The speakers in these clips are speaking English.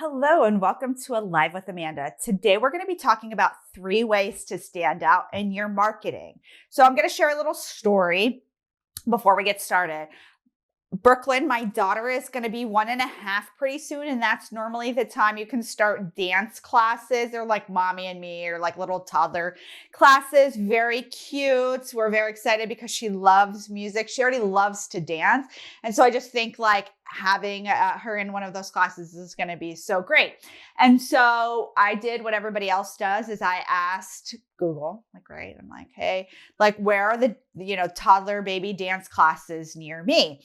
Hello and welcome to Alive with Amanda. Today we're going to be talking about 3 ways to stand out in your marketing. So I'm going to share a little story before we get started. Brooklyn, my daughter is going to be 1.5 pretty soon. And that's normally the time you can start dance classes. They're like mommy and me or like little toddler classes. Very cute. We're very excited because she loves music. She already loves to dance. And so I just think like having her in one of those classes is going to be so great. And so I did what everybody else does is I asked Google, right? I'm like, hey, like where are the, toddler baby dance classes near me?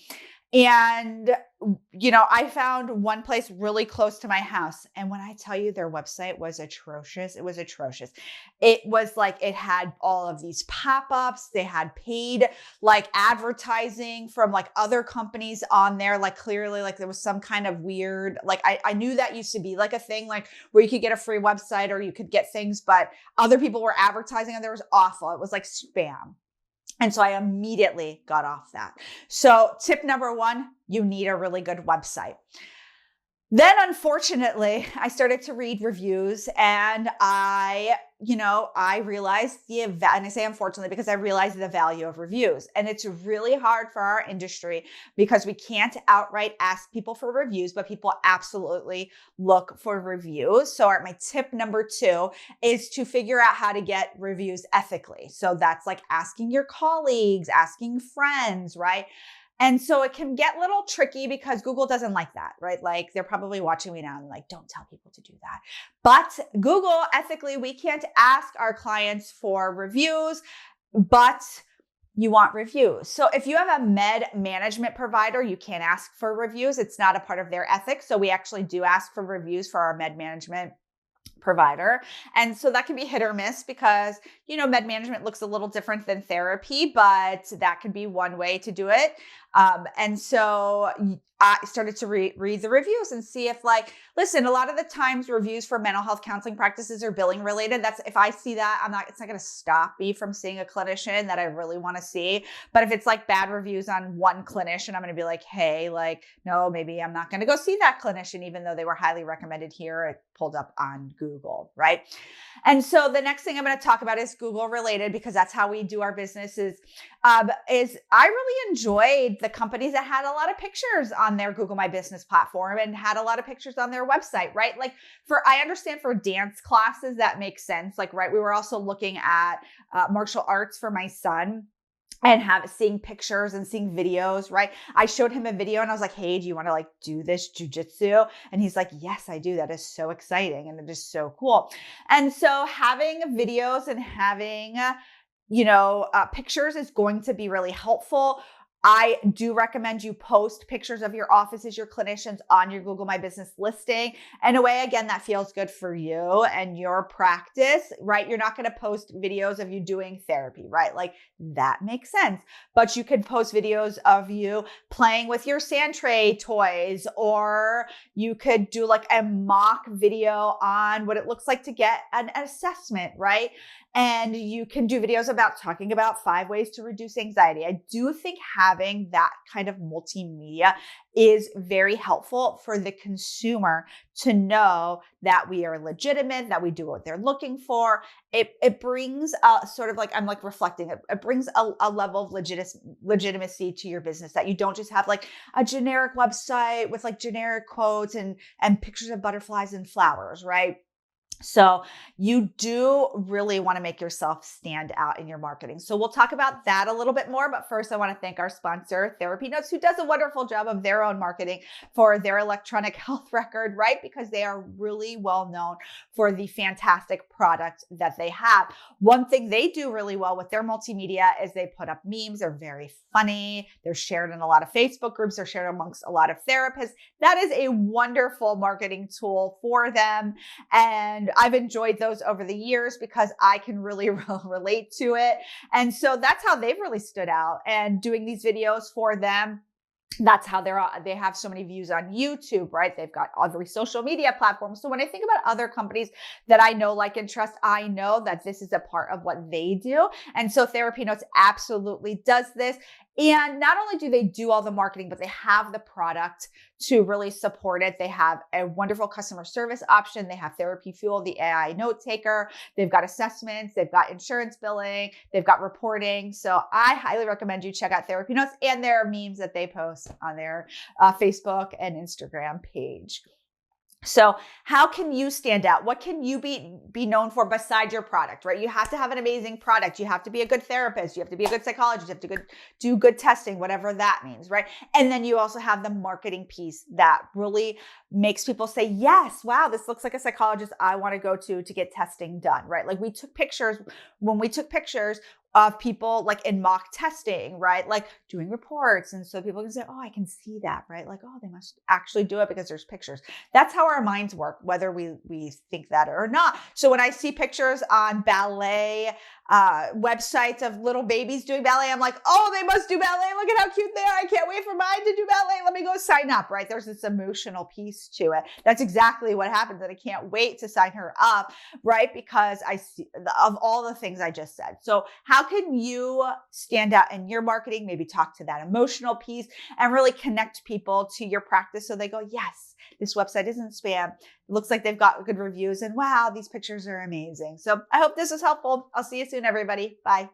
And, I found one place really close to my house. And when I tell you their website was atrocious, it was atrocious. It was like, it had all of these pop-ups. They had paid like advertising from like other companies on there. Like clearly like there was some kind of weird, like I knew that used to be like a thing, like where you could get a free website or you could get things, but other people were advertising and there was awful. It was like spam. And so I immediately got off that. So tip number 1, you need a really good website. Then unfortunately, I started to read reviews and I realized and I say unfortunately because I realized the value of reviews. And it's really hard for our industry because we can't outright ask people for reviews, but people absolutely look for reviews. So my tip number 2 is to figure out how to get reviews ethically. So that's like asking your colleagues, asking friends, right? And so it can get a little tricky because Google doesn't like that, right? Like they're probably watching me now and like, don't tell people to do that. But Google, ethically, we can't ask our clients for reviews, but you want reviews. So if you have a med management provider, you can't ask for reviews. It's not a part of their ethics. So we actually do ask for reviews for our med management provider. And so that can be hit or miss because, med management looks a little different than therapy, but that could be one way to do it. And so I started to read the reviews and see if listen, a lot of the times reviews for mental health counseling practices are billing related. That's if I see that, it's not going to stop me from seeing a clinician that I really want to see. But if it's like bad reviews on one clinician, I'm going to be like, hey, no, maybe I'm not going to go see that clinician, even though they were highly recommended here. It pulled up on Google, right? And so the next thing I'm going to talk about is Google related because that's how we do our business is I really enjoyed the companies that had a lot of pictures on their Google My Business platform and had a lot of pictures on their website, right? I understand for dance classes, that makes sense. Right. We were also looking at martial arts for my son and seeing pictures and seeing videos, right? I showed him a video and I was like, hey, do you want to do this jujitsu? And he's like, yes, I do. That is so exciting. And it is so cool. And so having videos and having pictures is going to be really helpful. I do recommend you post pictures of your offices, your clinicians on your Google My Business listing. In a way, again, that feels good for you and your practice, right? You're not going to post videos of you doing therapy, right? That makes sense. But you could post videos of you playing with your sand tray toys, or you could do a mock video on what it looks like to get an assessment, right? And you can do videos about talking about 5 ways to reduce anxiety. I do think having that kind of multimedia is very helpful for the consumer to know that we are legitimate, that we do what they're looking for. It brings I'm reflecting, it brings a level of legitimacy to your business that you don't just have a generic website with generic quotes and pictures of butterflies and flowers, right? So you do really want to make yourself stand out in your marketing. So we'll talk about that a little bit more. But first, I want to thank our sponsor, TherapyNotes, who does a wonderful job of their own marketing for their electronic health record, right? Because they are really well known for the fantastic product that they have. One thing they do really well with their multimedia is they put up memes. They're very funny. They're shared in a lot of Facebook groups. They're shared amongst a lot of therapists. That is a wonderful marketing tool for them. And I've enjoyed those over the years because I can really relate to it. And so that's how they've really stood out, and doing these videos for them. That's how they have so many views on YouTube, right? They've got every social media platform. So when I think about other companies that I know, like, and trust, I know that this is a part of what they do. And so TherapyNotes absolutely does this. And not only do they do all the marketing, but they have the product to really support it. They have a wonderful customer service option. They have Therapy Fuel, the AI note taker. They've got assessments. They've got insurance billing. They've got reporting. So I highly recommend you check out TherapyNotes and their memes that they post on their Facebook and Instagram page. So how can you stand out? What can you be known for besides your product, right? You have to have an amazing product. You have to be a good therapist. You have to be a good psychologist. You have to do good testing, whatever that means, right? And then you also have the marketing piece that really makes people say, yes, wow, this looks like a psychologist I want to go to get testing done, right? Like when we took pictures of people like in mock testing, right? Like doing reports. And so people can say, oh, I can see that, right? Like, oh, they must actually do it because there's pictures. That's how our minds work, whether we think that or not. So when I see pictures on ballet websites of little babies doing ballet, I'm like, oh, they must do ballet. Look at how cute they are. I can't wait for mine to do ballet. Let me go sign up, right? There's this emotional piece to it. That's exactly what happens. And I can't wait to sign her up, right? Because I see of all the things I just said. So how can you stand out in your marketing? Maybe talk to that emotional piece and really connect people to your practice so they go, yes, this website isn't spam. It looks like they've got good reviews and wow, these pictures are amazing. So I hope this was helpful. I'll see you soon, everybody. Bye.